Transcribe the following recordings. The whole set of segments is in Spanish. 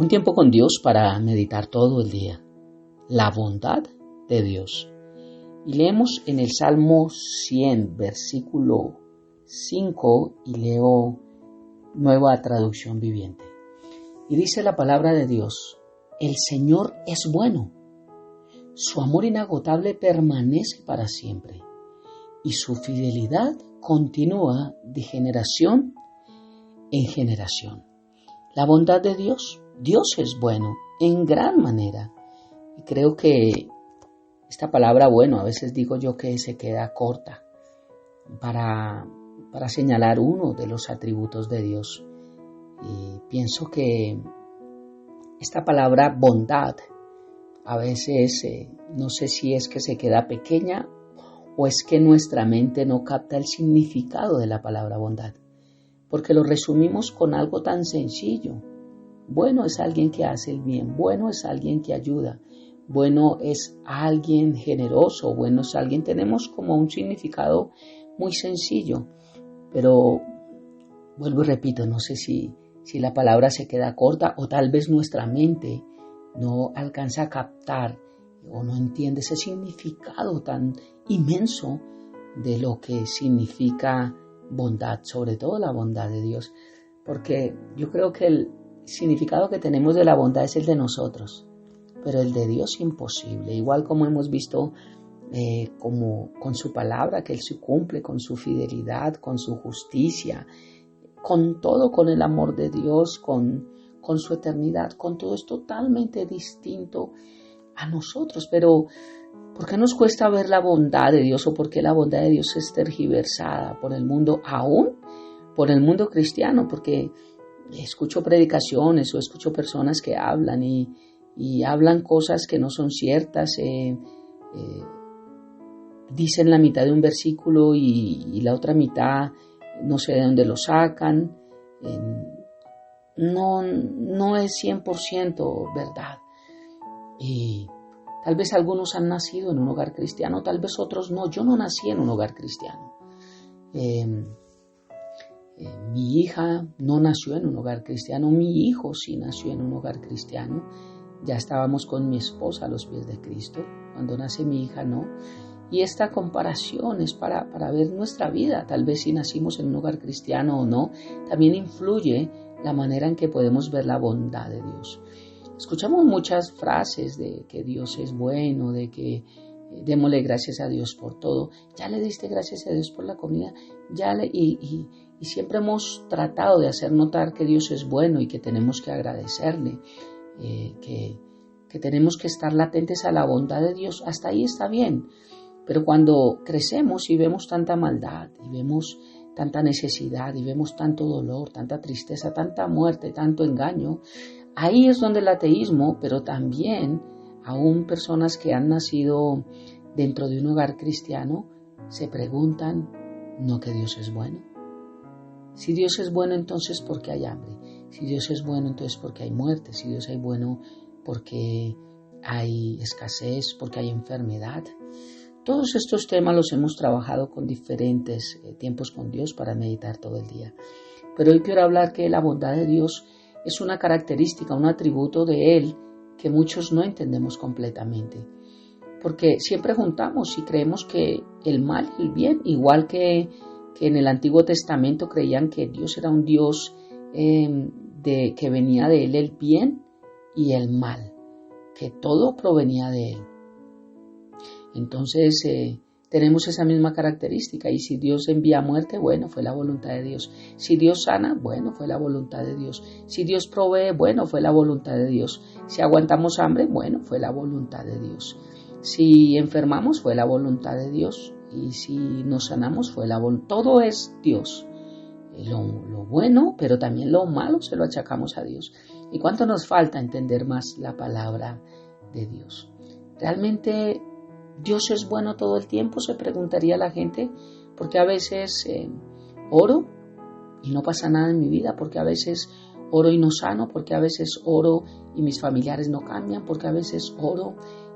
Un tiempo con Dios para meditar todo el día. La bondad de Dios. Y leemos en el Salmo 100, versículo 5, y leo Nueva Traducción Viviente. Y dice la palabra de Dios: el Señor es bueno, su amor inagotable permanece para siempre, y su fidelidad continúa de generación en generación. La bondad de Dios. Dios es bueno en gran manera. Y creo que esta palabra bueno, a veces digo yo que se queda corta para señalar uno de los atributos de Dios. Y pienso que esta palabra bondad a veces no sé si es que se queda pequeña o es que nuestra mente no capta el significado de la palabra bondad, porque lo resumimos con algo tan sencillo. Bueno es alguien que hace el bien, bueno es alguien que ayuda, bueno es alguien generoso, bueno es alguien, tenemos como un significado muy sencillo, pero vuelvo y repito, no sé si la palabra se queda corta o tal vez nuestra mente no alcanza a captar o no entiende ese significado tan inmenso de lo que significa bondad, sobre todo la bondad de Dios, porque yo creo que el significado que tenemos de la bondad es el de nosotros, pero el de Dios imposible, igual como hemos visto como con su palabra que Él se cumple, con su fidelidad, con su justicia, con todo, con el amor de Dios, con su eternidad, con todo es totalmente distinto a nosotros. Pero ¿por qué nos cuesta ver la bondad de Dios o por qué la bondad de Dios es tergiversada por el mundo, aún por el mundo cristiano? Porque escucho predicaciones o escucho personas que hablan y hablan cosas que no son ciertas, dicen la mitad de un versículo y la otra mitad no sé de dónde lo sacan, no es 100% verdad. Y tal vez algunos han nacido en un hogar cristiano, tal vez otros no. Yo no nací en un hogar cristiano. Mi hija no nació en un hogar cristiano, mi hijo sí nació en un hogar cristiano. Ya estábamos con mi esposa a los pies de Cristo. Cuando nace mi hija no. Y esta comparación es para ver nuestra vida. Tal vez si nacimos en un hogar cristiano o no, también influye la manera en que podemos ver la bondad de Dios. Escuchamos muchas frases de que Dios es bueno, de que démosle gracias a Dios por todo. Ya le diste gracias a Dios por la comida. Y siempre hemos tratado de hacer notar que Dios es bueno y que tenemos que agradecerle, que tenemos que estar latentes a la bondad de Dios. Hasta ahí está bien. Pero cuando crecemos y vemos tanta maldad, y vemos tanta necesidad, y vemos tanto dolor, tanta tristeza, tanta muerte, tanto engaño, ahí es donde el ateísmo, pero también aún personas que han nacido dentro de un hogar cristiano, se preguntan, ¿no que Dios es bueno? Si Dios es bueno, entonces ¿por qué hay hambre? Si Dios es bueno, entonces ¿por qué hay muerte? Si Dios es bueno, ¿por qué hay escasez? ¿Por qué hay enfermedad? Todos estos temas los hemos trabajado con diferentes tiempos con Dios para meditar todo el día. Pero hoy quiero hablar que la bondad de Dios es una característica, un atributo de Él que muchos no entendemos completamente. Porque siempre juntamos y creemos que el mal y el bien, igual que en el Antiguo Testamento creían que Dios era un Dios que venía de Él el bien y el mal, que todo provenía de Él. Entonces tenemos esa misma característica, y si Dios envía muerte, bueno, fue la voluntad de Dios. Si Dios sana, bueno, fue la voluntad de Dios. Si Dios provee, bueno, fue la voluntad de Dios. Si aguantamos hambre, bueno, fue la voluntad de Dios. Si enfermamos, fue la voluntad de Dios. Y si nos sanamos, fue la voluntad. Todo es Dios. Lo bueno, pero también lo malo se lo achacamos a Dios. ¿Y cuánto nos falta entender más la palabra de Dios? Realmente ¿Dios es bueno todo el tiempo?, se preguntaría la gente, porque a veces oro y no pasa nada en mi vida, porque a veces oro y no sano, porque a veces oro y mis familiares no cambian, porque a veces oro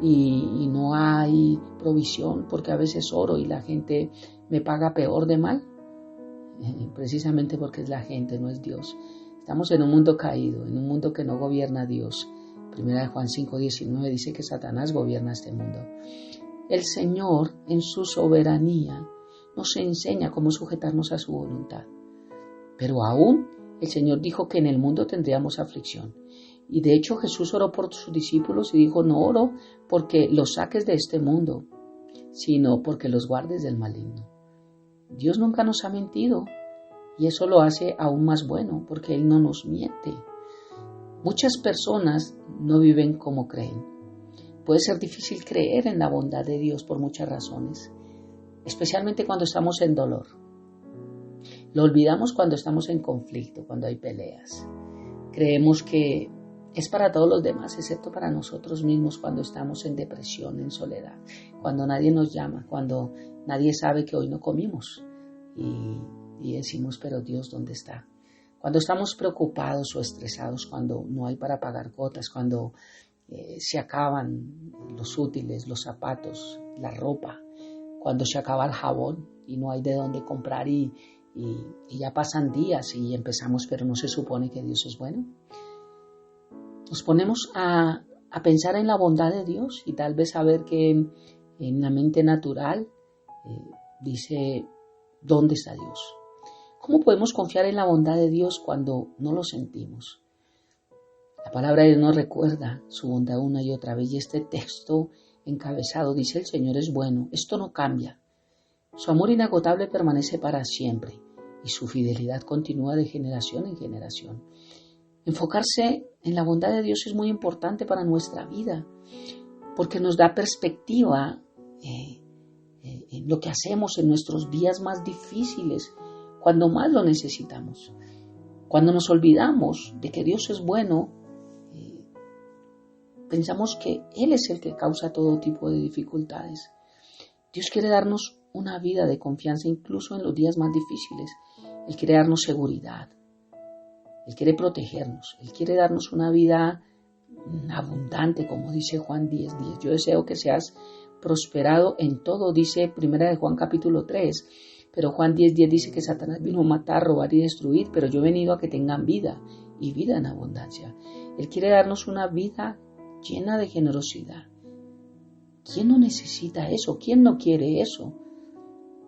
y no hay provisión, porque a veces oro y la gente me paga peor de mal, precisamente porque es la gente, no es Dios. Estamos en un mundo caído, en un mundo que no gobierna a Dios. Primera de Juan 5:19 dice que Satanás gobierna este mundo. El Señor, en su soberanía, nos enseña cómo sujetarnos a su voluntad. Pero aún el Señor dijo que en el mundo tendríamos aflicción. Y de hecho Jesús oró por sus discípulos y dijo, no oro porque los saques de este mundo, sino porque los guardes del maligno. Dios nunca nos ha mentido y eso lo hace aún más bueno porque Él no nos miente. Muchas personas no viven como creen. Puede ser difícil creer en la bondad de Dios por muchas razones, especialmente cuando estamos en dolor. Lo olvidamos cuando estamos en conflicto, cuando hay peleas. Creemos que es para todos los demás, excepto para nosotros mismos cuando estamos en depresión, en soledad, cuando nadie nos llama, cuando nadie sabe que hoy no comimos y decimos, pero Dios, ¿dónde está? Cuando estamos preocupados o estresados, cuando no hay para pagar cuotas, cuando se acaban los útiles, los zapatos, la ropa, cuando se acaba el jabón y no hay de dónde comprar y ya pasan días y empezamos, pero no se supone que Dios es bueno. Nos ponemos a pensar en la bondad de Dios y tal vez saber que en la mente natural dice, ¿dónde está Dios? ¿Cómo podemos confiar en la bondad de Dios cuando no lo sentimos? La palabra de Dios nos recuerda su bondad una y otra vez y este texto encabezado dice, el Señor es bueno, esto no cambia. Su amor inagotable permanece para siempre y su fidelidad continúa de generación en generación. Enfocarse en la bondad de Dios es muy importante para nuestra vida porque nos da perspectiva en lo que hacemos en nuestros días más difíciles, cuando más lo necesitamos. Cuando nos olvidamos de que Dios es bueno, pensamos que Él es el que causa todo tipo de dificultades. Dios quiere darnos una vida de confianza incluso en los días más difíciles. Él quiere darnos seguridad. Él quiere protegernos. Él quiere darnos una vida abundante, como dice Juan 10:10. Yo deseo que seas prosperado en todo, dice Primera de Juan capítulo 3. Pero Juan 10:10 dice que Satanás vino a matar, robar y destruir, pero yo he venido a que tengan vida y vida en abundancia. Él quiere darnos una vida llena de generosidad. ¿Quién no necesita eso? ¿Quién no quiere eso?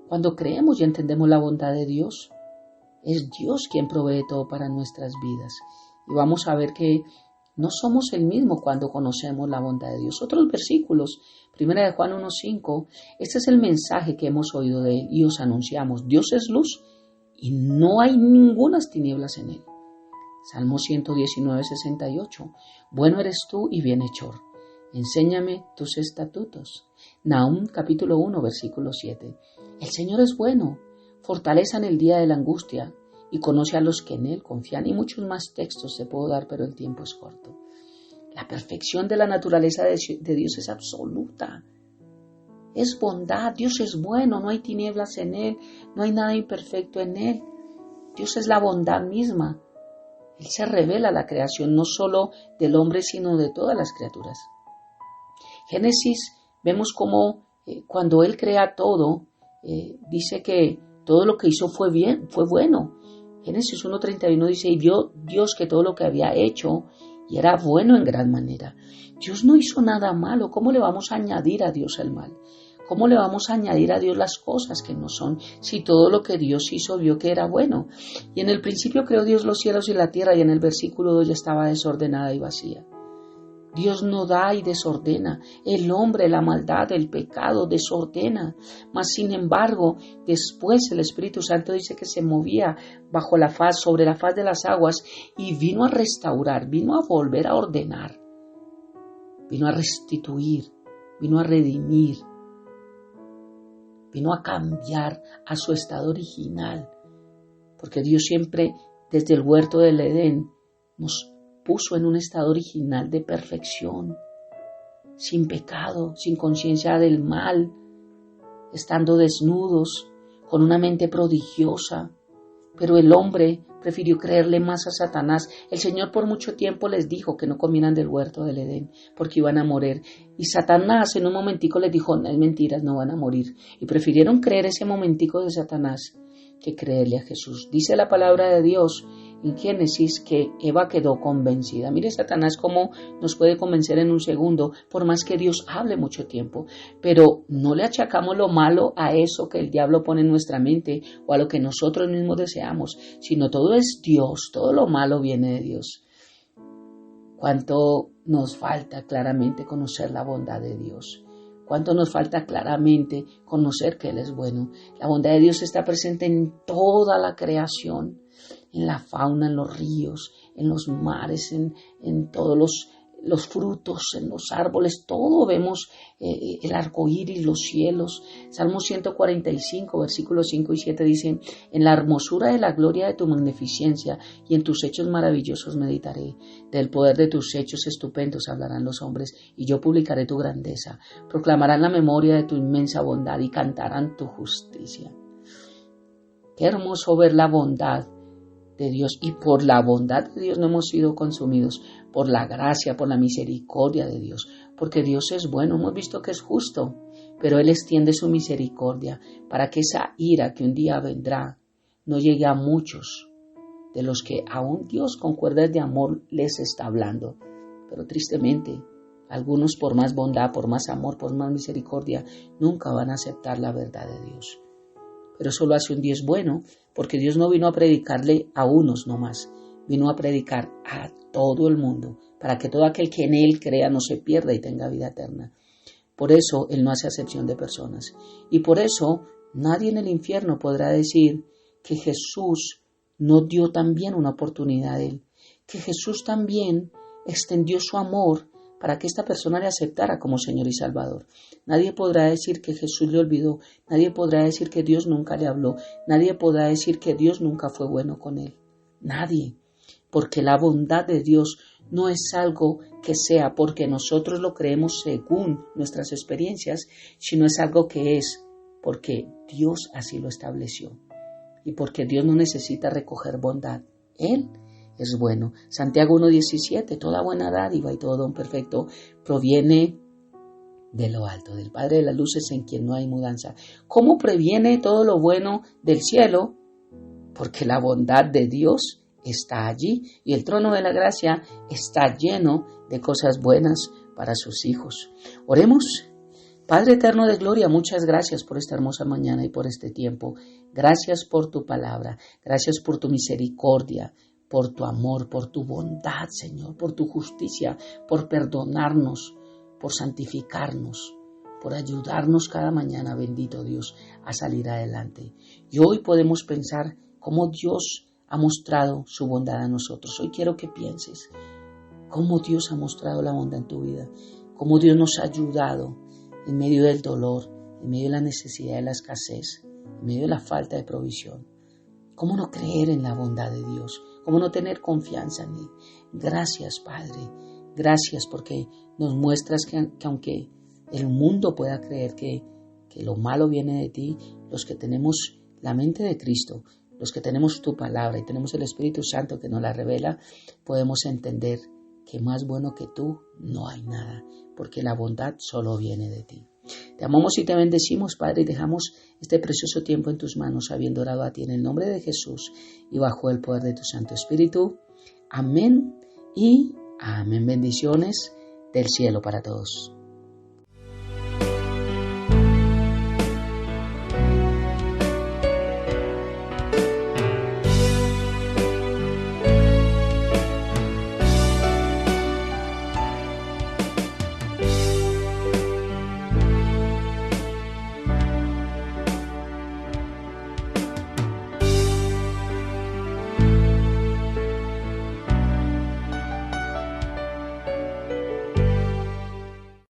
Cuando creemos y entendemos la bondad de Dios, es Dios quien provee todo para nuestras vidas. Y vamos a ver que no somos el mismo cuando conocemos la bondad de Dios. Otros versículos, 1 de Juan 1:5, este es el mensaje que hemos oído de Él y os anunciamos. Dios es luz y no hay ningunas tinieblas en Él. Salmo 119:68, bueno eres tú y bienhechor. Enséñame tus estatutos. Nahum capítulo 1, versículo 7. El Señor es bueno, fortaleza en el día de la angustia y conoce a los que en Él confían. Y muchos más textos te puedo dar, pero el tiempo es corto. La perfección de la naturaleza de Dios es absoluta. Es bondad, Dios es bueno, no hay tinieblas en Él, no hay nada imperfecto en Él. Dios es la bondad misma. Él se revela a la creación, no solo del hombre, sino de todas las criaturas. Génesis, vemos cómo cuando Él crea todo, dice que todo lo que hizo fue bien, fue bueno. Génesis 1:31 dice, y vio Dios que todo lo que había hecho y era bueno en gran manera. Dios no hizo nada malo. ¿Cómo le vamos a añadir a Dios el mal? ¿Cómo le vamos a añadir a Dios las cosas que no son? Si todo lo que Dios hizo vio que era bueno. Y en el principio creó Dios los cielos y la tierra y en el versículo 2 ya estaba desordenada y vacía. Dios no da y desordena. El hombre, la maldad, el pecado desordena. Mas sin embargo, después el Espíritu Santo dice que se movía bajo la faz, sobre la faz de las aguas y vino a restaurar, vino a volver a ordenar, vino a restituir, vino a redimir, vino a cambiar a su estado original. Porque Dios siempre, desde el huerto del Edén, nos puso en un estado original de perfección, sin pecado, sin conciencia del mal, estando desnudos, con una mente prodigiosa. Pero el hombre prefirió creerle más a Satanás. El Señor por mucho tiempo les dijo que no comieran del huerto del Edén, porque iban a morir. Y Satanás en un momentico les dijo, no es mentiras, no van a morir. Y prefirieron creer ese momentico de Satanás que creerle a Jesús. Dice la palabra de Dios en en Génesis que Eva quedó convencida. Mire Satanás cómo nos puede convencer en un segundo, por más que Dios hable mucho tiempo. Pero no le achacamos lo malo a eso que el diablo pone en nuestra mente o a lo que nosotros mismos deseamos, sino todo es Dios, todo lo malo viene de Dios. Cuánto nos falta claramente conocer la bondad de Dios. Cuánto nos falta claramente conocer que Él es bueno. La bondad de Dios está presente en toda la creación, en la fauna, en los ríos, en los mares, en todos los frutos, en los árboles, todo vemos el arco iris, los cielos. Salmo 145, versículos 5 y 7 dicen: en la hermosura de la gloria de tu magnificencia y en tus hechos maravillosos meditaré. Del poder de tus hechos estupendos hablarán los hombres, y yo publicaré tu grandeza. Proclamarán la memoria de tu inmensa bondad y cantarán tu justicia. Qué hermoso ver la bondad de Dios, y por la bondad de Dios no hemos sido consumidos, por la gracia, por la misericordia de Dios, porque Dios es bueno. Hemos visto que es justo, pero Él extiende su misericordia para que esa ira que un día vendrá no llegue a muchos de los que aún Dios con cuerdas de amor les está hablando. Pero tristemente, algunos por más bondad, por más amor, por más misericordia, nunca van a aceptar la verdad de Dios. Pero eso lo hace un Dios bueno, porque Dios no vino a predicarle a unos nomás, vino a predicar a todo el mundo, para que todo aquel que en Él crea no se pierda y tenga vida eterna. Por eso Él no hace acepción de personas. Y por eso nadie en el infierno podrá decir que Jesús no dio también una oportunidad a Él, que Jesús también extendió su amor para que esta persona le aceptara como Señor y Salvador. Nadie podrá decir que Jesús le olvidó, nadie podrá decir que Dios nunca le habló, nadie podrá decir que Dios nunca fue bueno con él. Nadie, porque la bondad de Dios no es algo que sea porque nosotros lo creemos según nuestras experiencias, sino es algo que es porque Dios así lo estableció y porque Dios no necesita recoger bondad. Él es bueno. Santiago 1:17, toda buena dádiva y todo don perfecto proviene de lo alto, del Padre de las luces, en quien no hay mudanza. ¿Cómo previene todo lo bueno del cielo? Porque la bondad de Dios está allí y el trono de la gracia está lleno de cosas buenas para sus hijos. Oremos. Padre eterno de gloria, muchas gracias por esta hermosa mañana y por este tiempo. Gracias por tu palabra, gracias por tu misericordia, por tu amor, por tu bondad, Señor, por tu justicia, por perdonarnos, por santificarnos, por ayudarnos cada mañana, bendito Dios, a salir adelante. Y hoy podemos pensar cómo Dios ha mostrado su bondad a nosotros. Hoy quiero que pienses cómo Dios ha mostrado la bondad en tu vida, cómo Dios nos ha ayudado en medio del dolor, en medio de la necesidad, de la escasez, en medio de la falta de provisión. ¿Cómo no creer en la bondad de Dios? ¿Cómo no tener confianza en Él? Gracias, Padre. Gracias porque nos muestras que aunque el mundo pueda creer que lo malo viene de ti, los que tenemos la mente de Cristo, los que tenemos tu palabra y tenemos el Espíritu Santo que nos la revela, podemos entender que más bueno que tú no hay nada, porque la bondad solo viene de ti. Te amamos y te bendecimos, Padre, y dejamos este precioso tiempo en tus manos, habiendo orado a ti en el nombre de Jesús y bajo el poder de tu Santo Espíritu. Amén y amén. Bendiciones del cielo para todos.